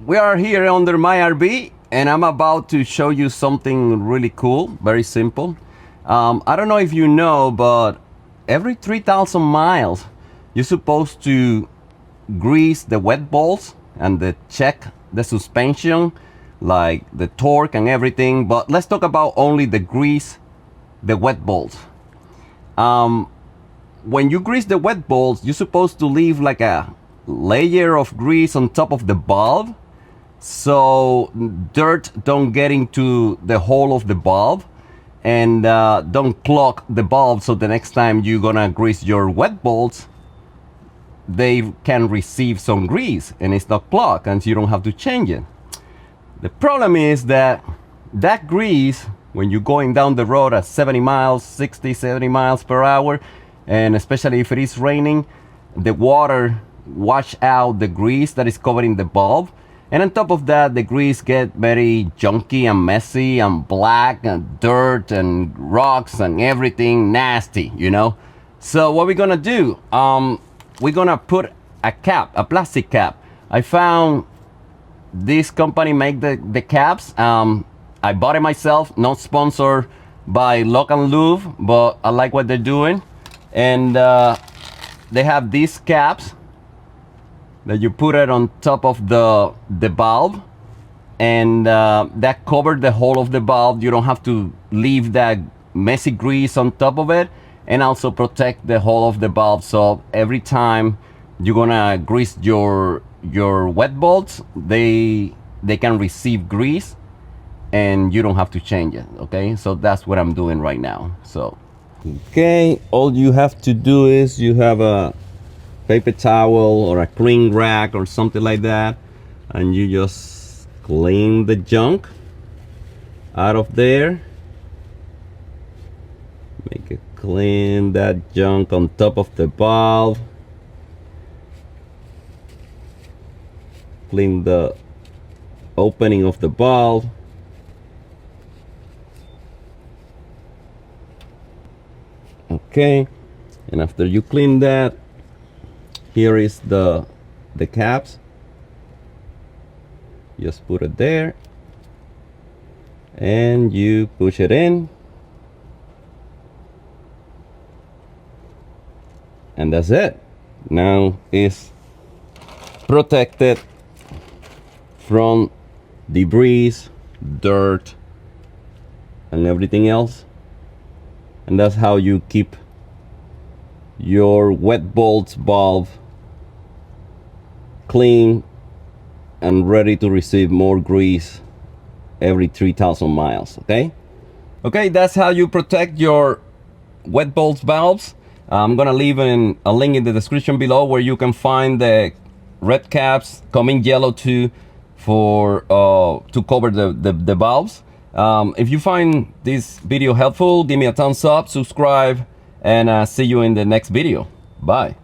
we are here under my RV and I'm about to show you something really cool, very simple. I don't know if you know, but every 3,000 miles, you're supposed to grease the wet balls and check the suspension, like the torque and everything. But let's talk about only the grease, the wet balls. When you grease the wet balls, you're supposed to leave like a layer of grease on top of the bulb, so dirt don't get into the hole of the bulb and don't clog the bulb, so the next time you're gonna grease your wet balls, they can receive some grease and it's not clogged and you don't have to change it. The problem is that that grease, when you're going down the road at 70 miles, 60, 70 miles per hour, and especially if it is raining, the water wash out the grease that is covering the bulb, and on top of that, the grease get very junky and messy and black and dirt and rocks and everything nasty, you know. So what we're gonna do, we're gonna put a cap, a plastic cap. I found this company make the caps. I bought it myself, not sponsored by Lock and Lube, but I like what they're doing. And they have these caps that you put it on top of the bulb, and that covered the whole of the bulb. You don't have to leave that messy grease on top of it, and also protect the whole of the bulb. So every time you're gonna grease your wet bolts, they can receive grease and you don't have to change it. Okay, so that's what I'm doing right now. So okay, all you have to do is you have a paper towel or a clean rag or something like that, and you just clean the junk out of there. Make it clean that junk on top of the valve. Clean the opening of the valve. Okay, and after you clean that, here is the caps. Just put it there and you push it in, and that's it. Now it's protected from debris, dirt and everything else. And that's how you keep your wet bolts valve clean and ready to receive more grease every 3,000 miles. Okay, that's how you protect your wet bolts valves. I'm gonna leave a link in the description below where you can find the red caps, coming yellow too, for to cover the valves. If you find this video helpful, give me a thumbs up, subscribe, and see you in the next video. Bye.